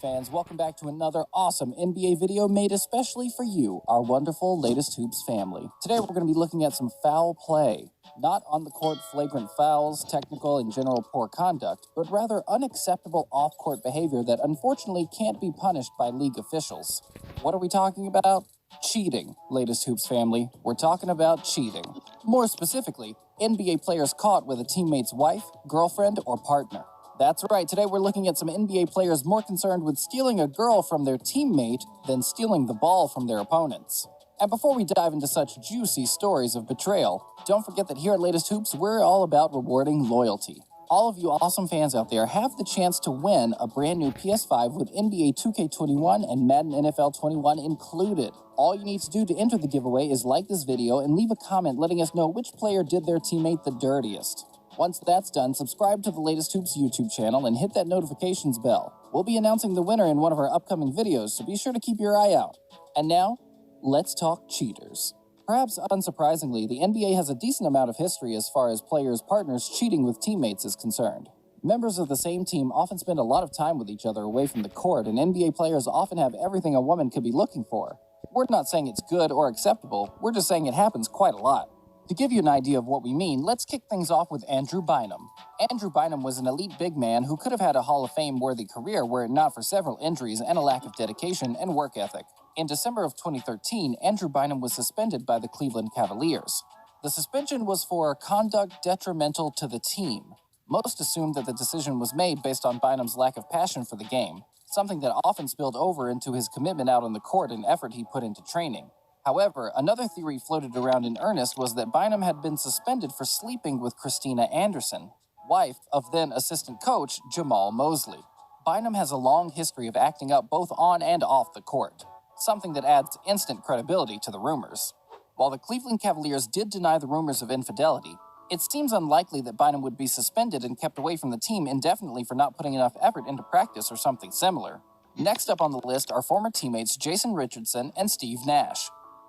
Fans, welcome back to another awesome NBA video made especially for you, our wonderful Latest Hoops family. Today we're going to be looking at some foul play. Not on the court flagrant fouls, technical and general poor conduct, but rather unacceptable off-court behavior that unfortunately can't be punished by league officials. What are we talking about? Cheating, Latest Hoops family. We're talking about cheating. More specifically, NBA players caught with a teammate's wife, girlfriend, or partner. That's right, today we're looking at some NBA players more concerned with stealing a girl from their teammate than stealing the ball from their opponents. And before we dive into such juicy stories of betrayal, don't forget that here at Latest Hoops, we're all about rewarding loyalty. All of you awesome fans out there have the chance to win a brand new PS5 with NBA 2K21 and Madden NFL 21 included. All you need to do to enter the giveaway is like this video and leave a comment letting us know which player did their teammate the dirtiest. Once that's done, subscribe to the Latest Hoops YouTube channel and hit that notifications bell. We'll be announcing the winner in one of our upcoming videos, so be sure to keep your eye out. And now, let's talk cheaters. Perhaps unsurprisingly, the NBA has a decent amount of history as far as players' partners cheating with teammates is concerned. Members of the same team often spend a lot of time with each other away from the court, and NBA players often have everything a woman could be looking for. We're not saying it's good or acceptable, we're just saying it happens quite a lot. To give you an idea of what we mean, let's kick things off with Andrew Bynum. Andrew Bynum was an elite big man who could have had a Hall of Fame-worthy career were it not for several injuries and a lack of dedication and work ethic. In December of 2013, Andrew Bynum was suspended by the Cleveland Cavaliers. The suspension was for conduct detrimental to the team. Most assumed that the decision was made based on Bynum's lack of passion for the game, something that often spilled over into his commitment out on the court and effort he put into training. However, another theory floated around in earnest was that Bynum had been suspended for sleeping with Christina Anderson, wife of then assistant coach Jamal Mosley. Bynum has a long history of acting up both on and off the court, something that adds instant credibility to the rumors. While the Cleveland Cavaliers did deny the rumors of infidelity, it seems unlikely that Bynum would be suspended and kept away from the team indefinitely for not putting enough effort into practice or something similar. Next up on the list are former teammates Jason Richardson and Steve Nash.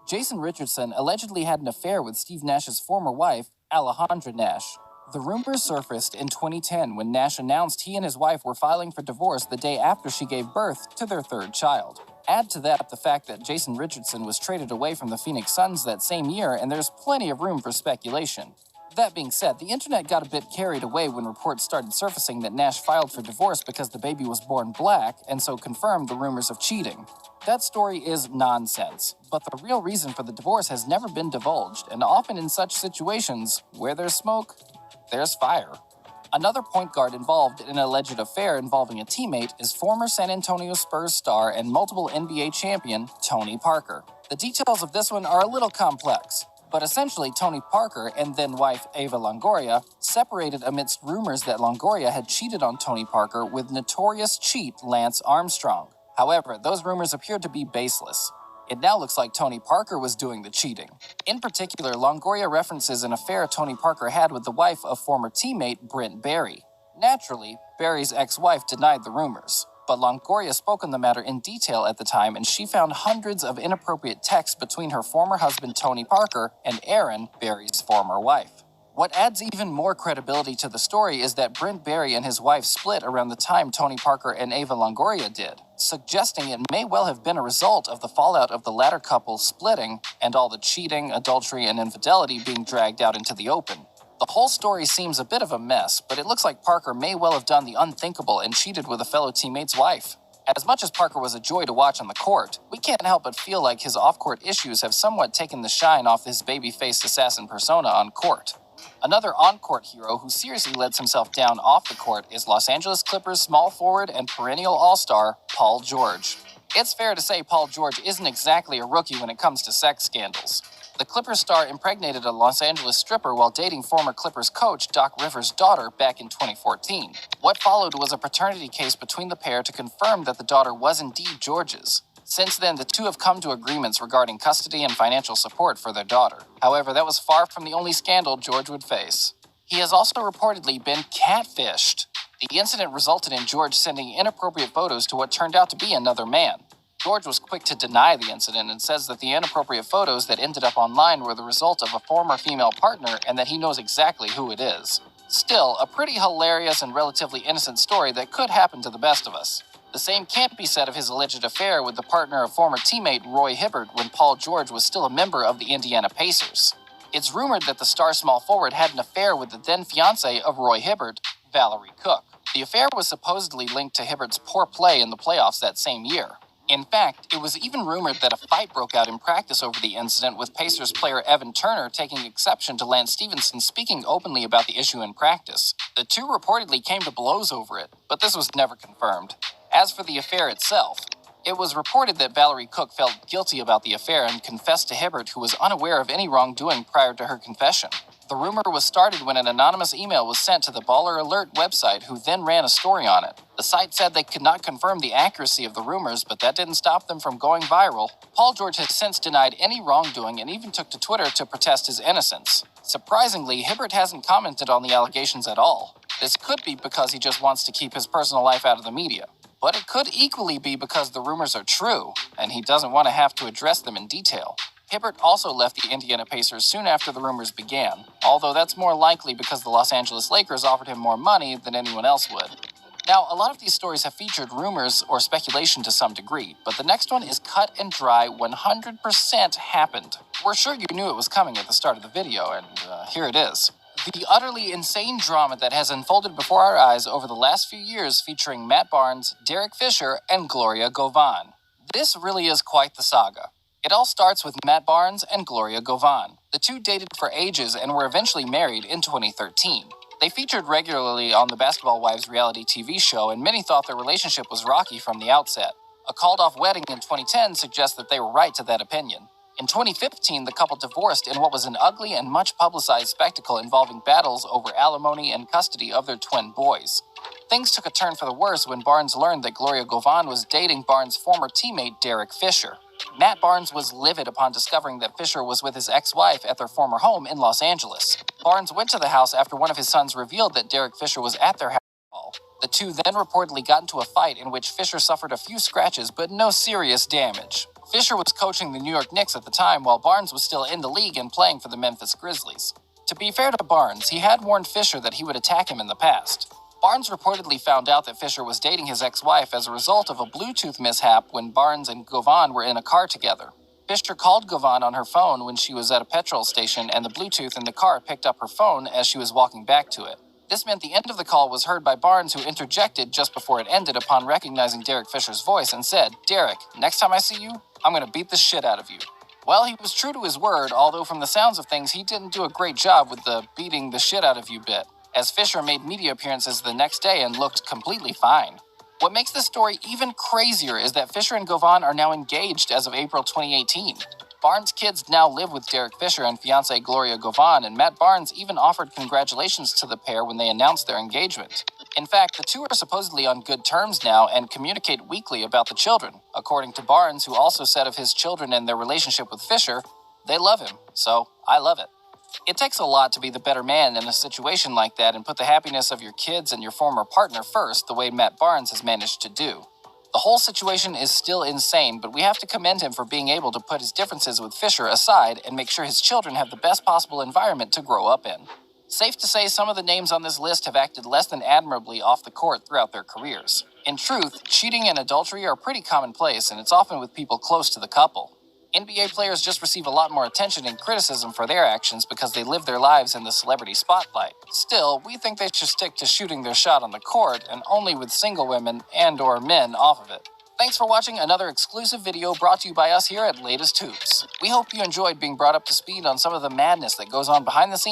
Jason Richardson allegedly had an affair with Steve Nash's former wife, Alejandra Nash. The rumors surfaced in 2010 when Nash announced he and his wife were filing for divorce the day after she gave birth to their third child. Add to that the fact that Jason Richardson was traded away from the Phoenix Suns that same year, and there's plenty of room for speculation. That being said, the internet got a bit carried away when reports started surfacing that Nash filed for divorce because the baby was born black, and so confirmed the rumors of cheating. That story is nonsense, but the real reason for the divorce has never been divulged, and often in such situations, where there's smoke, there's fire. Another point guard involved in an alleged affair involving a teammate is former San Antonio Spurs star and multiple NBA champion Tony Parker. The details of this one are a little complex, but essentially Tony Parker and then-wife Eva Longoria separated amidst rumors that Longoria had cheated on Tony Parker with notorious cheat Lance Armstrong. However, those rumors appeared to be baseless. It now looks like Tony Parker was doing the cheating. In particular, Longoria references an affair Tony Parker had with the wife of former teammate Brent Barry. Naturally, Barry's ex-wife denied the rumors, but Longoria spoke on the matter in detail at the time, and she found hundreds of inappropriate texts between her former husband Tony Parker and Erin, Barry's former wife. What adds even more credibility to the story is that Brent Barry and his wife split around the time Tony Parker and Eva Longoria did, suggesting it may well have been a result of the fallout of the latter couple splitting and all the cheating, adultery, and infidelity being dragged out into the open. The whole story seems a bit of a mess, but it looks like Parker may well have done the unthinkable and cheated with a fellow teammate's wife. As much as Parker was a joy to watch on the court, we can't help but feel like his off-court issues have somewhat taken the shine off his baby-faced assassin persona on court. Another on-court hero who seriously lets himself down off the court is Los Angeles Clippers small forward and perennial all-star Paul George. It's fair to say Paul George isn't exactly a rookie when it comes to sex scandals. The Clippers star impregnated a Los Angeles stripper while dating former Clippers coach Doc Rivers' daughter back in 2014. What followed was a paternity case between the pair to confirm that the daughter was indeed George's. Since then, the two have come to agreements regarding custody and financial support for their daughter. However, that was far from the only scandal George would face. He has also reportedly been catfished. The incident resulted in George sending inappropriate photos to what turned out to be another man. George was quick to deny the incident and says that the inappropriate photos that ended up online were the result of a former female partner and that he knows exactly who it is. Still, a pretty hilarious and relatively innocent story that could happen to the best of us. The same can't be said of his alleged affair with the partner of former teammate Roy Hibbert when Paul George was still a member of the Indiana Pacers. It's rumored that the star small forward had an affair with the then fiancée of Roy Hibbert, Valerie Cook. The affair was supposedly linked to Hibbert's poor play in the playoffs that same year. In fact, it was even rumored that a fight broke out in practice over the incident, with Pacers player Evan Turner taking exception to Lance Stephenson speaking openly about the issue in practice. The two reportedly came to blows over it, but this was never confirmed. As for the affair itself, it was reported that Valerie Cook felt guilty about the affair and confessed to Hibbert, who was unaware of any wrongdoing prior to her confession. The rumor was started when an anonymous email was sent to the Baller Alert website, who then ran a story on it. The site said they could not confirm the accuracy of the rumors, but that didn't stop them from going viral. Paul George has since denied any wrongdoing and even took to Twitter to protest his innocence. Surprisingly, Hibbert hasn't commented on the allegations at all. This could be because he just wants to keep his personal life out of the media. But it could equally be because the rumors are true, and he doesn't want to have to address them in detail. Hibbert also left the Indiana Pacers soon after the rumors began, although that's more likely because the Los Angeles Lakers offered him more money than anyone else would. Now, a lot of these stories have featured rumors or speculation to some degree, but the next one is cut and dry. 100% happened. We're sure you knew it was coming at the start of the video, and here it is. The utterly insane drama that has unfolded before our eyes over the last few years, featuring Matt Barnes, Derek Fisher, and Gloria Govan. This really is quite the saga. It all starts with Matt Barnes and Gloria Govan. The two dated for ages and were eventually married in 2013. They featured regularly on the Basketball Wives reality TV show, and many thought their relationship was rocky from the outset. A called-off wedding in 2010 suggests that they were right to that opinion. In 2015, the couple divorced in what was an ugly and much-publicized spectacle involving battles over alimony and custody of their twin boys. Things took a turn for the worse when Barnes learned that Gloria Govan was dating Barnes' former teammate Derek Fisher. Matt Barnes was livid upon discovering that Fisher was with his ex-wife at their former home in Los Angeles. Barnes went to the house after one of his sons revealed that Derek Fisher was at their house. The two then reportedly got into a fight in which Fisher suffered a few scratches but no serious damage. Fisher was coaching the New York Knicks at the time, while Barnes was still in the league and playing for the Memphis Grizzlies. To be fair to Barnes, he had warned Fisher that he would attack him in the past. Barnes reportedly found out that Fisher was dating his ex-wife as a result of a Bluetooth mishap when Barnes and Govan were in a car together. Fisher called Govan on her phone when she was at a petrol station, and the Bluetooth in the car picked up her phone as she was walking back to it. This meant the end of the call was heard by Barnes, who interjected just before it ended upon recognizing Derek Fisher's voice and said, "Derek, next time I see you, I'm going to beat the shit out of you." Well, he was true to his word, although from the sounds of things, he didn't do a great job with the beating the shit out of you bit, as Fisher made media appearances the next day and looked completely fine. What makes this story even crazier is that Fisher and Govan are now engaged as of April 2018. Barnes' kids now live with Derek Fisher and fiancée Gloria Govan, and Matt Barnes even offered congratulations to the pair when they announced their engagement. In fact, the two are supposedly on good terms now and communicate weekly about the children. According to Barnes, who also said of his children and their relationship with Fisher, "They love him, so I love it." It takes a lot to be the better man in a situation like that and put the happiness of your kids and your former partner first, the way Matt Barnes has managed to do. The whole situation is still insane, but we have to commend him for being able to put his differences with Fisher aside and make sure his children have the best possible environment to grow up in. Safe to say some of the names on this list have acted less than admirably off the court throughout their careers. In truth, cheating and adultery are pretty commonplace, and it's often with people close to the couple. NBA players just receive a lot more attention and criticism for their actions because they live their lives in the celebrity spotlight. Still, we think they should stick to shooting their shot on the court and only with single women and/or men off of it. Thanks for watching another exclusive video brought to you by us here at Latest Hoops. We hope you enjoyed being brought up to speed on some of the madness that goes on behind the scenes